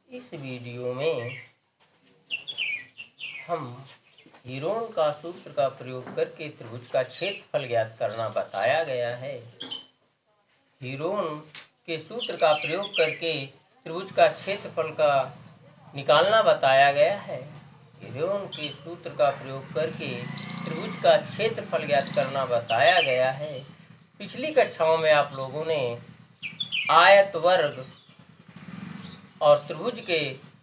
इस वीडियो में हम हीरोन का सूत्र का प्रयोग करके त्रिभुज का क्षेत्रफल ज्ञात करना बताया गया है। हीरोन के सूत्र का प्रयोग करके त्रिभुज का क्षेत्रफल का निकालना बताया गया है। हीरोन के सूत्र का प्रयोग करके त्रिभुज का क्षेत्रफल ज्ञात करना बताया गया है। पिछली कक्षाओं में आप लोगों ने आयत, वर्ग और त्रिभुज के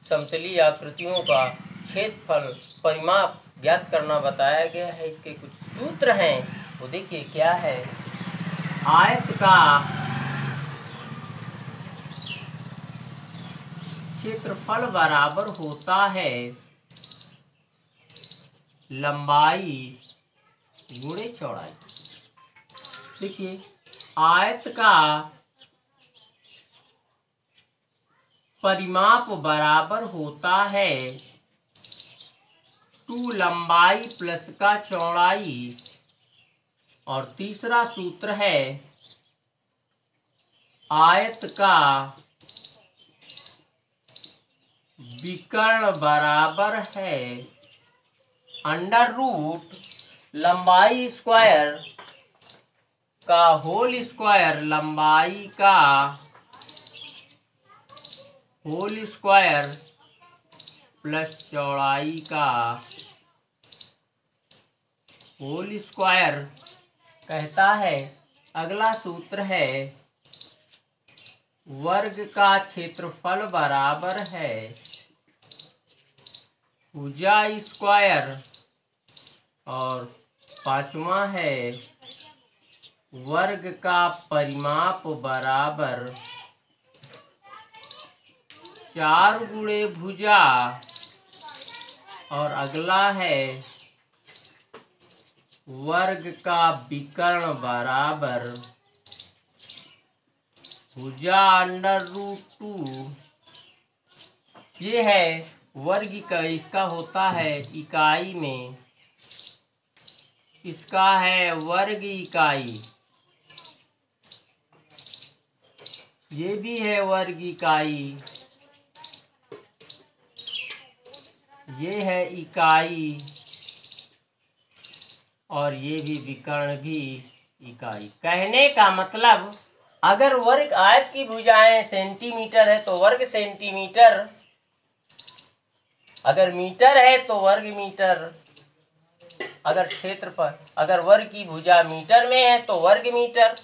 समतलीय आकृतियों का क्षेत्रफल परिमाप ज्ञात करना बताया गया है। इसके कुछ सूत्र हैं, वो देखिए क्या है। आयत का क्षेत्रफल बराबर होता है लंबाई गुणे चौड़ाई। देखिए, आयत का परिमाप बराबर होता है 2 लंबाई प्लस का चौड़ाई। और तीसरा सूत्र है आयत का विकर्ण बराबर है अंडर रूट लंबाई स्क्वायर का होल स्क्वायर लंबाई का होल स्क्वायर प्लस चौड़ाई का होल स्क्वायर कहता है। अगला सूत्र है वर्ग का क्षेत्रफल बराबर है भुजा स्क्वायर। और पांचवा है वर्ग का परिमाप बराबर 4 गुणे भुजा। और अगला है वर्ग का विकर्ण बराबर भुजा अंडर रूट 2। ये है वर्ग का, इसका होता है इकाई में, इसका है वर्ग इकाई, ये भी है वर्ग इकाई, ये है इकाई, और ये भी विकर्ण भी इकाई। कहने का मतलब, अगर वर्ग आयत की भुजाएं सेंटीमीटर है तो वर्ग सेंटीमीटर, अगर मीटर है तो वर्ग मीटर, अगर क्षेत्रफल, अगर वर्ग की भुजा मीटर में है तो वर्ग मीटर,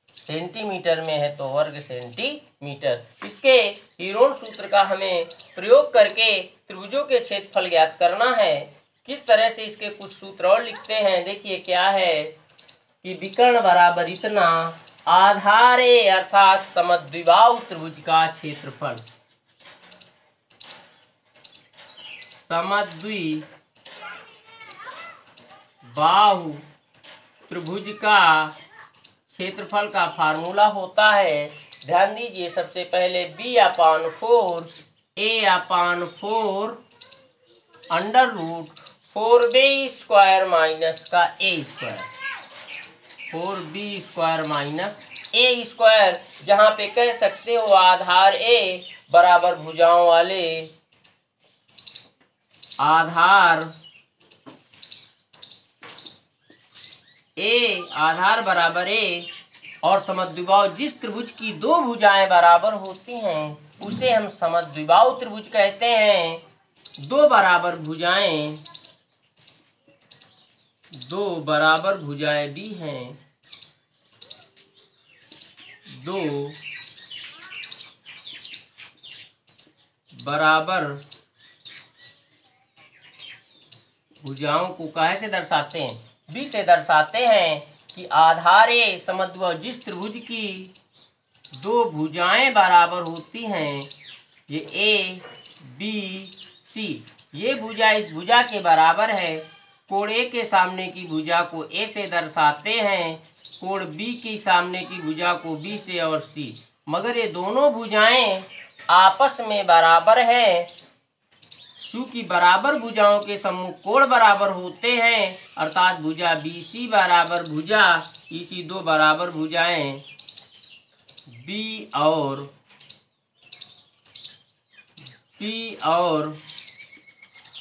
सेंटीमीटर में है तो वर्ग सेंटीमीटर। इसके हीरोन सूत्र का हमें प्रयोग करके त्रिभुजों के क्षेत्रफल ज्ञात करना है। किस तरह से इसके कुछ सूत्र और लिखते हैं, देखिए क्या है कि विकर्ण बराबर इतना, आधार ए अर्थात समद्विबाहु त्रिभुज का क्षेत्रफल, समद्विबाहु त्रिभुज का क्षेत्रफल का फार्मूला होता है। ध्यान दीजिए, सबसे पहले b/4 a/4 under root 4b square minus का a square, 4b square minus a square, जहाँ पे कह सकते हो आधार a बराबर भुजाओं वाले, आधार आधार बराबर a और समद्विबाहु जिस त्रिभुज की 2 भुजाएं बराबर होती हैं उसे हम समद्विबाहु त्रिभुज कहते हैं। 2 बराबर भुजाएं, 2 बराबर भुजाएं दी हैं, 2 बराबर भुजाओं को कैसे दर्शाते हैं, बी से दर्शाते हैं कि आधार ए समद्विबाहु जिस त्रिभुज की 2 भुजाएं बराबर होती हैं, ये ए बी सी, ये भुजा इस भुजा के बराबर है। कोण ए के सामने की भुजा को ए से दर्शाते हैं, कोण बी के सामने की भुजा को बी से और सी। मगर ये दोनों भुजाएं आपस में बराबर हैं। क्योंकि बराबर भुजाओं के सम्मुख कोण बराबर होते हैं, अर्थात भुजा BC बराबर भुजा EC, 2 बराबर भुजाएं B और पी और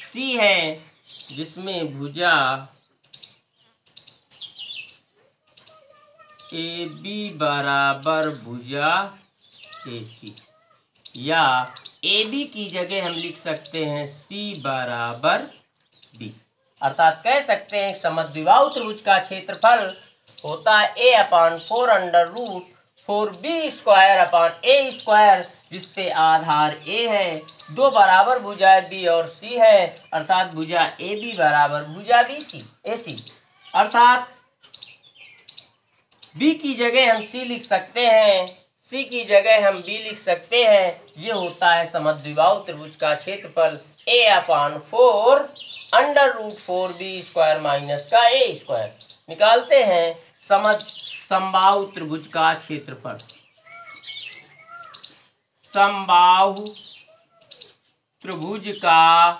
सी है, जिसमें भुजा ए बी बराबर भुजा ए सी, या ए बी की जगह हम लिख सकते हैं सी बराबर बी। अर्थात कह सकते हैं समद्विबाहु त्रिभुज का क्षेत्रफल होता है a/4√4b² जिसपे आधार a है, दो बराबर भुजाएं b और c है, अर्थात भुजा ए बी बराबर भुजा बी सी ए सी। अर्थात b की जगह हम c लिख सकते हैं, c की जगह हम b लिख सकते हैं। ये होता है समद्विबाहु त्रिभुज का क्षेत्रफल a/4√4b² माइनस का a²। निकालते हैं समबाहु त्रिभुज का क्षेत्रफल। समबाहु त्रिभुज का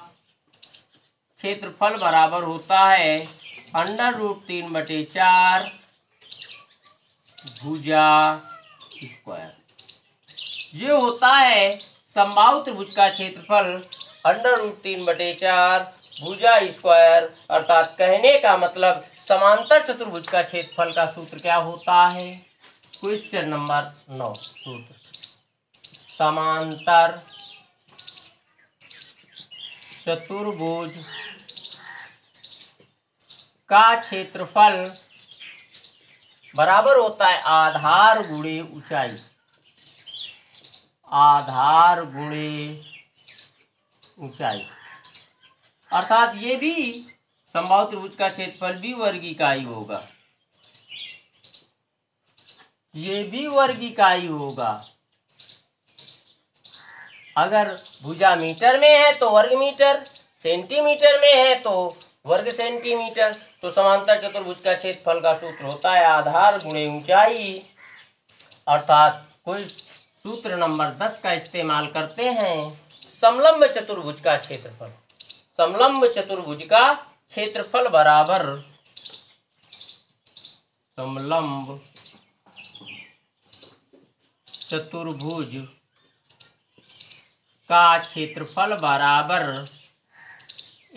क्षेत्रफल बराबर होता है √3/4 भुजा स्क्वायर। ये होता है समबाहु त्रिभुज का क्षेत्रफल √3/4 भुजा स्क्वायर। अर्थात कहने का मतलब समांतर चतुर्भुज का क्षेत्रफल का सूत्र क्या होता है? क्वेश्चन नंबर 9 सूत्र समांतर चतुर्भुज का क्षेत्रफल बराबर होता है आधार गुणे ऊंचाई। आधार गुणे ऊंचाई अर्थात ये भी समबाहु त्रिभुज का क्षेत्रफल भी वर्ग इकाई होगा। ये भी वर्ग इकाई होगा। अगर भुजा मीटर में है तो वर्ग मीटर, सेंटीमीटर में है तो वर्ग सेंटीमीटर। तो समांतर चतुर्भुज का क्षेत्रफल का सूत्र होता है आधार गुणे ऊंचाई। अर्थात कोई सूत्र नंबर 10 का इस्तेमाल करते हैं। समलंब चतुर्भुज का क्षेत्रफल। समलंब चतुर्भुज का क्षेत्रफल बराबर समलंब चतुर्भुज का क्षेत्रफल बराबर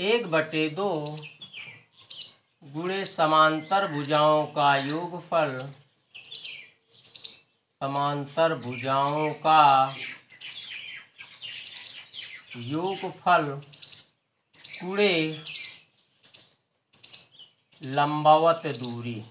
1/2 गुणे समांतर भुजाओं का योगफल। समांतर भुजाओं का योगफल गुणे लंबवत दूरी।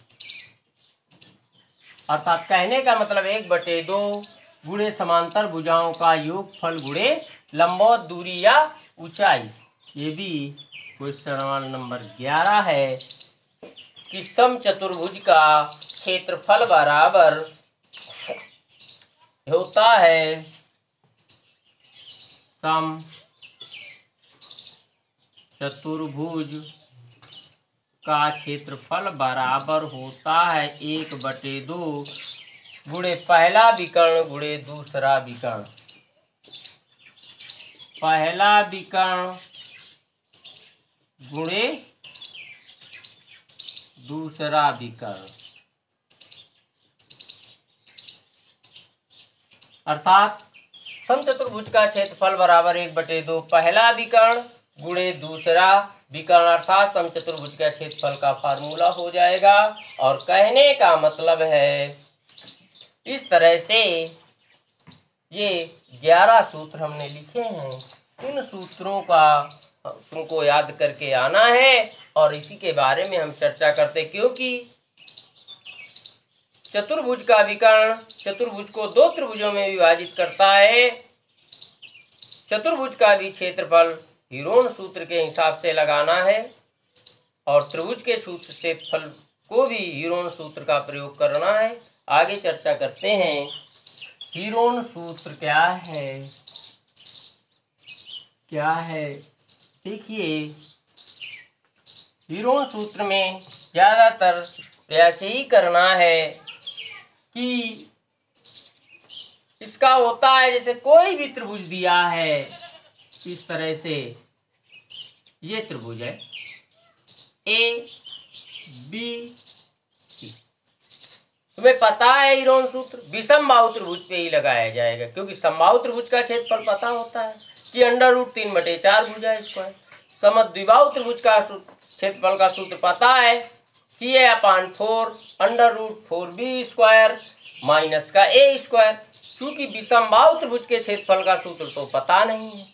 अर्थात कहने का मतलब 1/2 गुणे समांतर भुजाओं का योगफल गुणे लंबवत दूरी या ऊंचाई। ये भी क्वेश्चन नंबर 11 है कि समचतुर्भुज का क्षेत्रफल बराबर होता है सम चतुर्भुज का क्षेत्रफल बराबर होता है 1/2 गुणे पहला विकर्ण गुणे दूसरा विकर्ण। पहला विकर्ण गुणे दूसरा विकर्ण। अर्थात समचतुर्भुज का क्षेत्रफल बराबर 1/2 पहला विकर्ण गुणे दूसरा विकर्ण। अर्थात समचतुर्भुज का क्षेत्रफल का फार्मूला हो जाएगा। और कहने का मतलब है इस तरह से ये 11 सूत्र हमने लिखे हैं। इन सूत्रों का तुमको याद करके आना है और इसी के बारे में हम चर्चा करते, क्योंकि चतुर्भुज का विकर्ण चतुर्भुज को दो त्रिभुजों में विभाजित करता है। चतुर्भुज का भी क्षेत्रफल हीरोन सूत्र के हिसाब से लगाना है और त्रिभुज के क्षेत्रफल को भी हीरोन सूत्र का प्रयोग करना है। आगे चर्चा करते हैं। हीरोन सूत्र क्या है? क्या है? देखिए, हीरोन सूत्र में ज़्यादातर प्रयास ही करना है कि इसका होता है जैसे कोई भी त्रिभुज दिया है, इस तरह से ये त्रिभुज है ए बी सी। तुम्हें पता है हीरोन सूत्र विषम बाहु त्रिभुज पे ही लगाया जाएगा, क्योंकि समबाहु त्रिभुज का क्षेत्रफल पता होता है की √3/4 भुजा स्क्वायर। समद्विबाहु त्रिभुज का क्षेत्रफल का सूत्र पता है कि a/4 √4b स्क्वायर माइनस का a स्क्वायर। चूंकि विषमबाहु त्रिभुज के क्षेत्रफल का सूत्र तो पता नहीं है,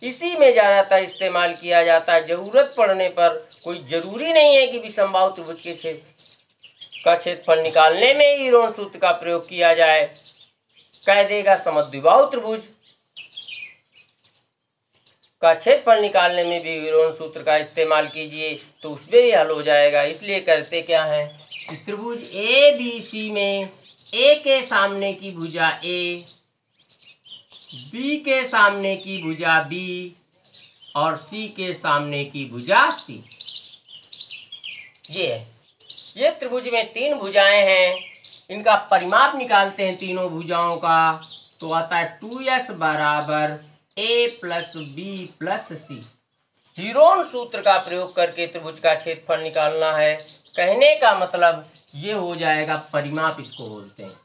इसी में ज्यादातर इस्तेमाल किया जाता है। जरूरत पड़ने पर कोई जरूरी नहीं है कि विषमबाहु त्रिभुज के क्षेत्रफल निकालने में ही हीरोन सूत्र का प्रयोग किया जाए। कह देगा समद्विबाहु त्रिभुज का क्षेत्रफल निकालने में भी हीरोन सूत्र का इस्तेमाल कीजिए तो उसमें भी हल हो जाएगा। इसलिए करते क्या है कि त्रिभुज ABC में A के सामने की भुजा A, B के सामने की भुजा B और C के सामने की भुजा C। ये त्रिभुज में 3 भुजाएं हैं। इनका परिमाप निकालते हैं तीनों भुजाओं का, तो आता है 2s बराबर a + b + c। हीरोन सूत्र का प्रयोग करके त्रिभुज का क्षेत्रफल निकालना है। कहने का मतलब ये हो जाएगा परिमाप, इसको बोलते हैं।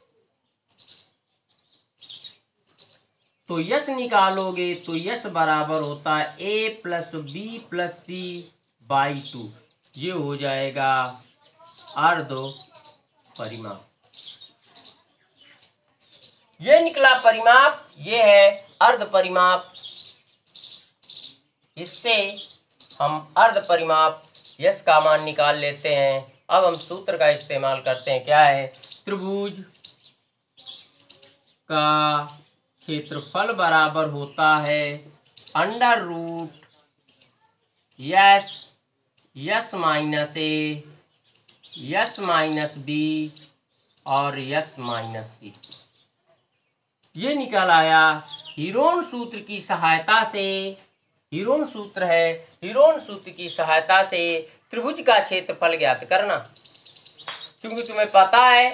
तो यस निकालोगे तो यस बराबर होता है a + b + c/2। ये हो जाएगा अर्ध परिमाप। ये निकला परिमाप, ये है अर्ध परिमाप। इससे हम अर्ध परिमाप यस का मान निकाल लेते हैं। अब हम सूत्र का इस्तेमाल करते हैं। क्या है? त्रिभुज का क्षेत्रफल बराबर होता है √, yes minus a, yes minus b और यस माइनस c। ये निकल आया हीरोन सूत्र की सहायता से। हीरोन सूत्र है, हीरोन सूत्र की सहायता से त्रिभुज का क्षेत्रफल ज्ञात करना। क्योंकि तुम्हें पता है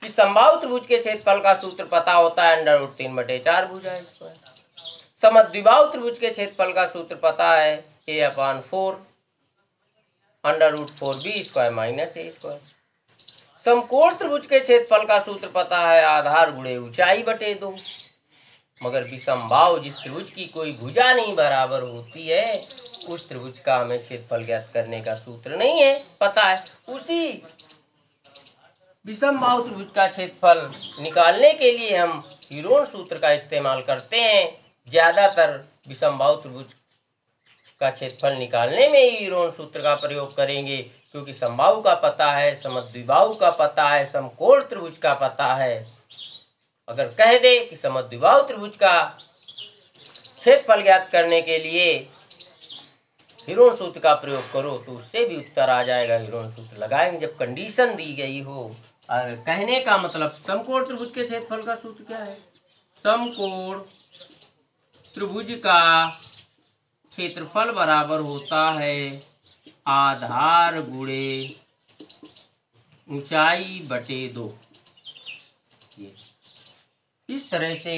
कि समबाहु त्रिभुज के क्षेत्रफल का सूत्र पता होता है √3/4 भुजा स्क्वायर। समद्विबाहु त्रिभुज के क्षेत्रफल का सूत्र पता है a/4 √4b square minus a square. समकोण त्रिभुज के क्षेत्रफल का सूत्र पता है आधार गुणे ऊंचाई बटे 2। मगर विषमबाहु जिस त्रिभुज की कोई भुजा नहीं बराबर होती है, उस त्रिभुज का हमें क्षेत्रफल ज्ञात करने का सूत्र नहीं है पता है। उसी विषमबाहु त्रिभुज का क्षेत्रफल निकालने के लिए हम हीरोन सूत्र का इस्तेमाल करते हैं। ज्यादातर विषमबाहु त्रिभुज का क्षेत्रफल निकालने में ही हीरोन सूत्र का प्रयोग करेंगे, क्योंकि समबाहु का पता है, समद्विबाहु का पता है, समकोण त्रिभुज का पता है। अगर कह दे कि समद्विबाहु त्रिभुज का क्षेत्रफल ज्ञात करने के लिए हीरोन सूत्र का प्रयोग करो तो उससे भी उत्तर आ जाएगा। हीरोन सूत्र लगाएंगे जब कंडीशन दी गई हो। और कहने का मतलब समकोण त्रिभुज के क्षेत्रफल का सूत्र क्या है? समकोण त्रिभुज का क्षेत्रफल बराबर होता है आधार गुणे ऊंचाई बटे 2। इस तरह से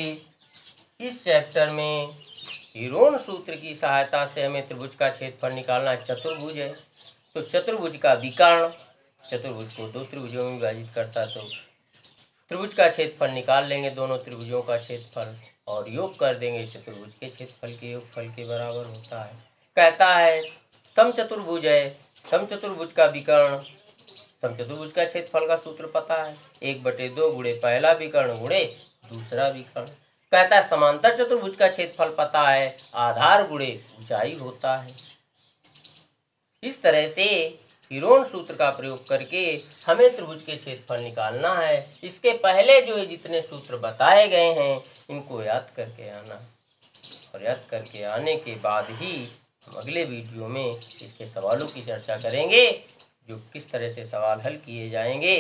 इस चैप्टर में हीरोन सूत्र की सहायता से हमें त्रिभुज का क्षेत्रफल निकालना। चतुर्भुज है तो चतुर्भुज का विकर्ण, चतुर्भुज को 2 त्रिभुजों में विभाजित करता, तो त्रिभुज का क्षेत्रफल निकाल लेंगे, दोनों त्रिभुजों का क्षेत्रफल, और योग कर देंगे। चतुर्भुज के क्षेत्रफल के योगफल के बराबर होता है। कहता है समचतुर्भुज है, समचतुर्भुज का विकर्ण, समचतुर्भुज का क्षेत्रफल का सूत्र पता है 1/2 गुणे पहला विकर्ण गुणे दूसरा विकर्ण। कहता है समांतर चतुर्भुज का क्षेत्रफल पता है आधार गुणे ऊंचाई होता है। इस तरह से हीरोन सूत्र का प्रयोग करके हमें त्रिभुज के क्षेत्रफल निकालना है। इसके पहले जो जितने सूत्र बताए गए हैं इनको याद करके आना, और याद करके आने के बाद ही हम अगले वीडियो में इसके सवालों की चर्चा करेंगे, जो किस तरह से सवाल हल किए जाएंगे